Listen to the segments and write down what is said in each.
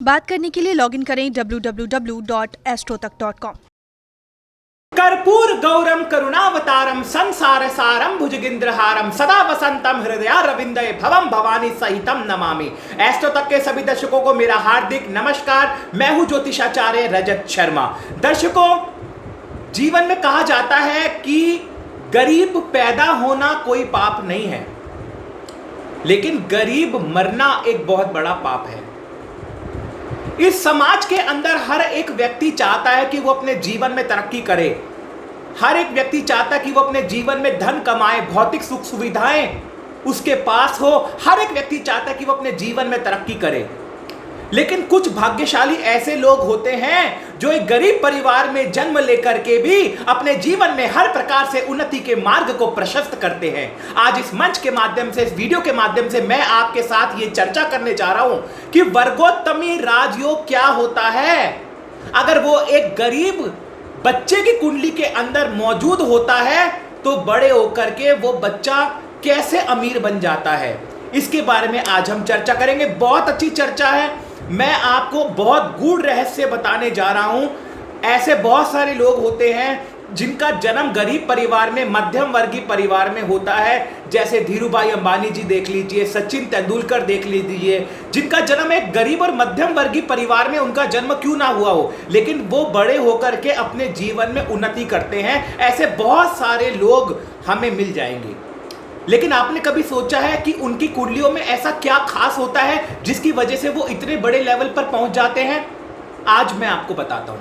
बात करने के लिए लॉगिन करें www.astrotak.com। कर्पूर गौरम करुणावतारम संसार सारम भुजगेंद्रहारम सदा वसंतम हृदयारविंदे भवम भवानी सहितम नमामि। एस्ट्रो तक के सभी दर्शकों को मेरा हार्दिक नमस्कार। मैं हूं ज्योतिषाचार्य रजत शर्मा। दर्शकों, जीवन में कहा जाता है कि गरीब पैदा होना कोई पाप नहीं है, लेकिन गरीब मरना एक बहुत बड़ा पाप है। इस समाज के अंदर हर एक व्यक्ति चाहता है कि वो अपने जीवन में तरक्की करे। हर एक व्यक्ति चाहता है कि वो अपने जीवन में धन कमाए, भौतिक सुख सुविधाएं उसके पास हो। हर एक व्यक्ति चाहता है कि वो अपने जीवन में तरक्की करे। लेकिन कुछ भाग्यशाली ऐसे लोग होते हैं जो एक गरीब परिवार में जन्म लेकर के भी अपने जीवन में हर प्रकार से उन्नति के मार्ग को प्रशस्त करते हैं। आज इस मंच के माध्यम से, इस वीडियो के माध्यम से मैं आपके साथ ये चर्चा करने जा रहा हूं कि वर्गोत्तमी राजयोग क्या होता है। अगर वो एक गरीब बच्चे की कुंडली के अंदर मौजूद होता है तो बड़े होकर के वो बच्चा कैसे अमीर बन जाता है, इसके बारे में आज हम चर्चा करेंगे। बहुत अच्छी चर्चा है। मैं आपको बहुत गूढ़ रहस्य बताने जा रहा हूं। ऐसे बहुत सारे लोग होते हैं जिनका जन्म गरीब परिवार में, मध्यम वर्गीय परिवार में होता है। जैसे धीरूभाई अंबानी जी देख लीजिए, सचिन तेंदुलकर देख लीजिए, जिनका जन्म एक गरीब और मध्यम वर्गीय परिवार में उनका जन्म क्यों ना हुआ हो, लेकिन वो बड़े होकर के अपने जीवन में उन्नति करते हैं। ऐसे बहुत सारे लोग हमें मिल जाएंगे। लेकिन आपने कभी सोचा है कि उनकी कुंडलियों में ऐसा क्या खास होता है जिसकी वजह से वो इतने बड़े लेवल पर पहुंच जाते हैं? आज मैं आपको बताता हूं।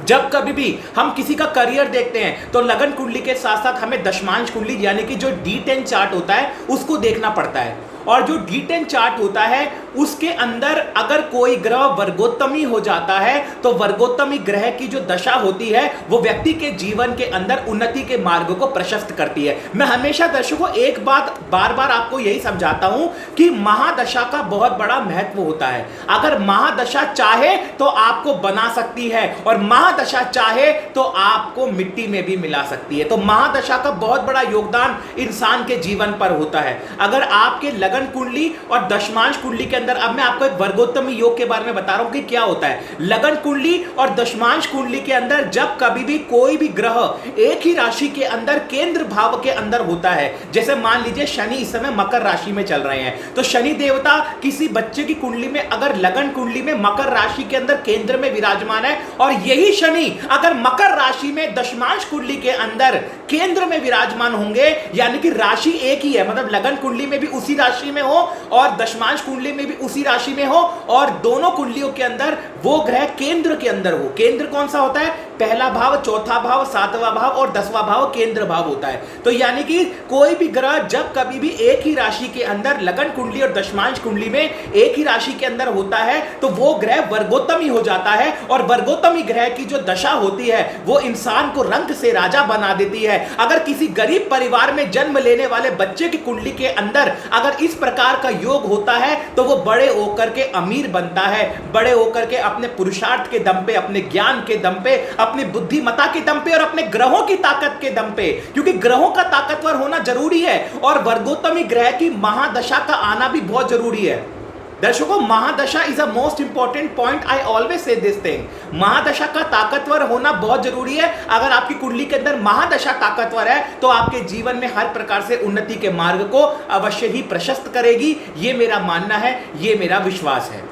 जब कभी भी हम किसी का करियर देखते हैं तो लगन कुंडली के साथ साथ हमें दशमांश कुंडली यानी कि जो D10 चार्ट होता है उसको देखना पड़ता है। और जो D10 चार्ट होता है उसके अंदर अगर कोई ग्रह वर्गोत्तमी हो जाता है तो वर्गोत्तमी ग्रह की जो दशा होती है वो व्यक्ति के जीवन के अंदर उन्नति के मार्ग को प्रशस्त करती है। मैं हमेशा दर्शकों एक बात बार बार आपको यही समझाता हूं कि महादशा का बहुत बड़ा महत्व होता है। अगर महादशा चाहे तो आपको बना सकती है और महादशा चाहे तो आपको मिट्टी में भी मिला सकती है। तो महादशा का बहुत बड़ा योगदान इंसान के जीवन पर होता है। अगर आपके लगन कुंडली और दशमांश कुंडली के अंदर, अब मैं आपको एक वर्गोत्तमी योग के बारे में बता रहा हूं कि क्या होता है। लगन कुंडली और दशमांश कुंडली के अंदर जब कभी भी कोई भी ग्रह एक ही राशि के अंदर केंद्र भाव के अंदर होता है, जैसे मान लीजिए शनि इस समय मकर राशि में चल रहे हैं, तो शनि देवता किसी बच्चे की कुंडली में अगर लगन कुंडली में मकर राशि के अंदर केंद्र में विराजमान है और यही शनि अगर मकर राशि में दशमांश कुंडली के अंदर केंद्र में विराजमान होंगे, यानी कि राशि एक ही है, मतलब लगन कुंडली में भी उसी राशि में हो और दशमांश कुंडली में भी उसी राशि में हो और दोनों कुंडलियों के अंदर वो ग्रह केंद्र के अंदर हो। केंद्र कौन सा होता है? पहला भाव, चौथा भाव, सातवां भाव और 10वां भाव केंद्र भाव होता है। तो यानी कि कोई भी ग्रह जब कभी भी एक ही राशि के अंदर लगन कुंडली और दशमांश कुंडली में एक ही राशि के अंदर होता है तो वो ग्रह वर्गोत्तमी हो जाता है। और वर्गोत्तमी ग्रह की जो दशा होती है वो इंसान को रंग से राजा बना देती है। अगर किसी गरीब परिवार में जन्म लेने वाले बच्चे की कुंडली के अंदर अगर इस प्रकार का योग होता है तो वो बड़े होकर के अमीर बनता है। बड़े होकर के अपने पुरुषार्थ के दम पे, अपने ज्ञान के दम पे, अपनी बुद्धिमत्ता के दम पे और अपने ग्रहों की ताकत के दम पे, क्योंकि ग्रहों का ताकतवर होना जरूरी है और वर्गोत्तमी ग्रह की महादशा का आना भी बहुत जरूरी है। दर्शकों, mahadasha is a most important point. I always say this thing. महादशा का ताकतवर होना बहुत जरूरी है। अगर आपकी कुंडली के अंदर महादशा ताकतवर है तो आपके जीवन में हर प्रकार से उन्नति के मार्ग को अवश्य ही प्रशस्त करेगी। ये मेरा मानना है, ये मेरा विश्वास है।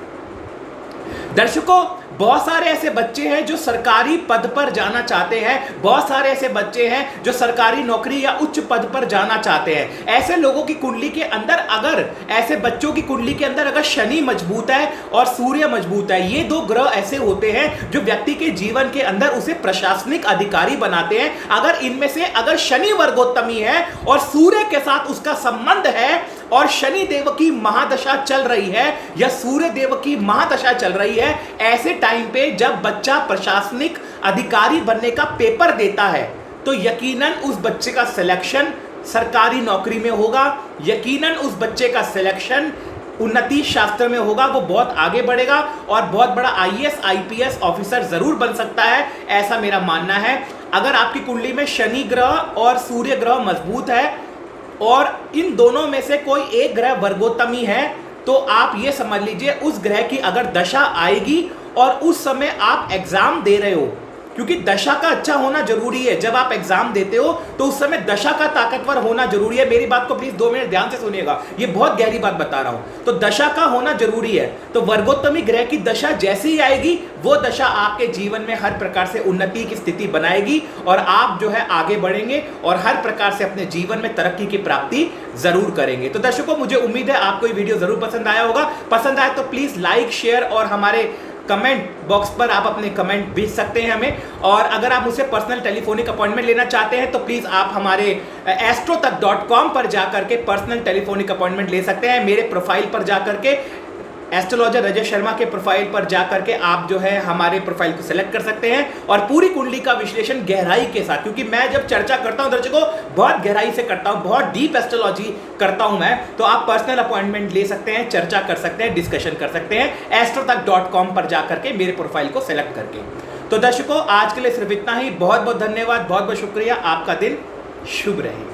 दर्शकों, बहुत सारे ऐसे बच्चे हैं जो सरकारी पद पर जाना चाहते हैं। बहुत सारे ऐसे बच्चे हैं जो सरकारी नौकरी या उच्च पद पर जाना चाहते हैं। ऐसे लोगों की कुंडली के अंदर, अगर ऐसे बच्चों की कुंडली के अंदर अगर शनि मजबूत है और सूर्य मजबूत है, ये दो ग्रह ऐसे होते हैं जो व्यक्ति के जीवन के अंदर उसे प्रशासनिक अधिकारी बनाते हैं। अगर इनमें से अगर शनि वर्गोत्तमी है और सूर्य के साथ उसका संबंध है और शनि देव की महादशा चल रही है या सूर्य देव की महादशा चल रही है, ऐसे टाइम पे जब बच्चा प्रशासनिक अधिकारी बनने का पेपर देता है तो यकीनन उस बच्चे का सिलेक्शन सरकारी नौकरी में होगा। यकीनन उस बच्चे का सिलेक्शन उन्नति शास्त्र में होगा। वो बहुत आगे बढ़ेगा और बहुत बड़ा IAS IPS ऑफिसर जरूर बन सकता है, ऐसा मेरा मानना है। अगर आपकी कुंडली में शनि ग्रह और सूर्य ग्रह मजबूत है और इन दोनों में से कोई एक ग्रह वर्गोत्तमी है तो आप ये समझ लीजिए उस ग्रह की अगर दशा आएगी और उस समय आप एग्जाम दे रहे हो, क्योंकि दशा का अच्छा होना जरूरी है। जब आप एग्जाम देते हो तो उस समय दशा का ताकतवर होना जरूरी है। मेरी बात को प्लीज 2 मिनट ध्यान से सुनिएगा, ये बहुत गहरी बात बता रहा हूं। तो दशा का होना जरूरी है। तो वर्गोत्तमी ग्रह की दशा जैसे ही आएगी वो दशा आपके जीवन में हर प्रकार से उन्नति की स्थिति बनाएगी और आप जो है आगे बढ़ेंगे और हर प्रकार से अपने जीवन में तरक्की की प्राप्ति जरूर करेंगे। तो दर्शकों, मुझे उम्मीद है आपको ये वीडियो जरूर पसंद आया होगा। पसंद आए तो प्लीज लाइक, शेयर और हमारे कमेंट बॉक्स पर आप अपने कमेंट भेज सकते हैं हमें। और अगर आप मुझसे पर्सनल टेलीफोनिक अपॉइंटमेंट लेना चाहते हैं तो प्लीज आप हमारे astrotak.com पर जाकर के पर्सनल टेलीफोनिक अपॉइंटमेंट ले सकते हैं। मेरे प्रोफाइल पर जाकर के एस्ट्रोलॉजर राजेश शर्मा के प्रोफाइल पर जाकर के आप जो है हमारे प्रोफाइल को सेलेक्ट कर सकते हैं और पूरी कुंडली का विश्लेषण गहराई के साथ, क्योंकि मैं जब चर्चा करता हूं दर्शकों बहुत गहराई से करता हूं, बहुत डीप एस्ट्रोलॉजी करता हूं मैं, तो आप पर्सनल अपॉइंटमेंट ले सकते हैं, चर्चा कर सकते हैं, डिस्कशन कर सकते हैं astrotak.com पर जाकर के मेरे प्रोफाइल को सेलेक्ट करके। तो दर्शकों, आज के लिए सिर्फ इतना ही। बहुत बहुत धन्यवाद, बहुत बहुत शुक्रिया। आपका दिन शुभ रहे।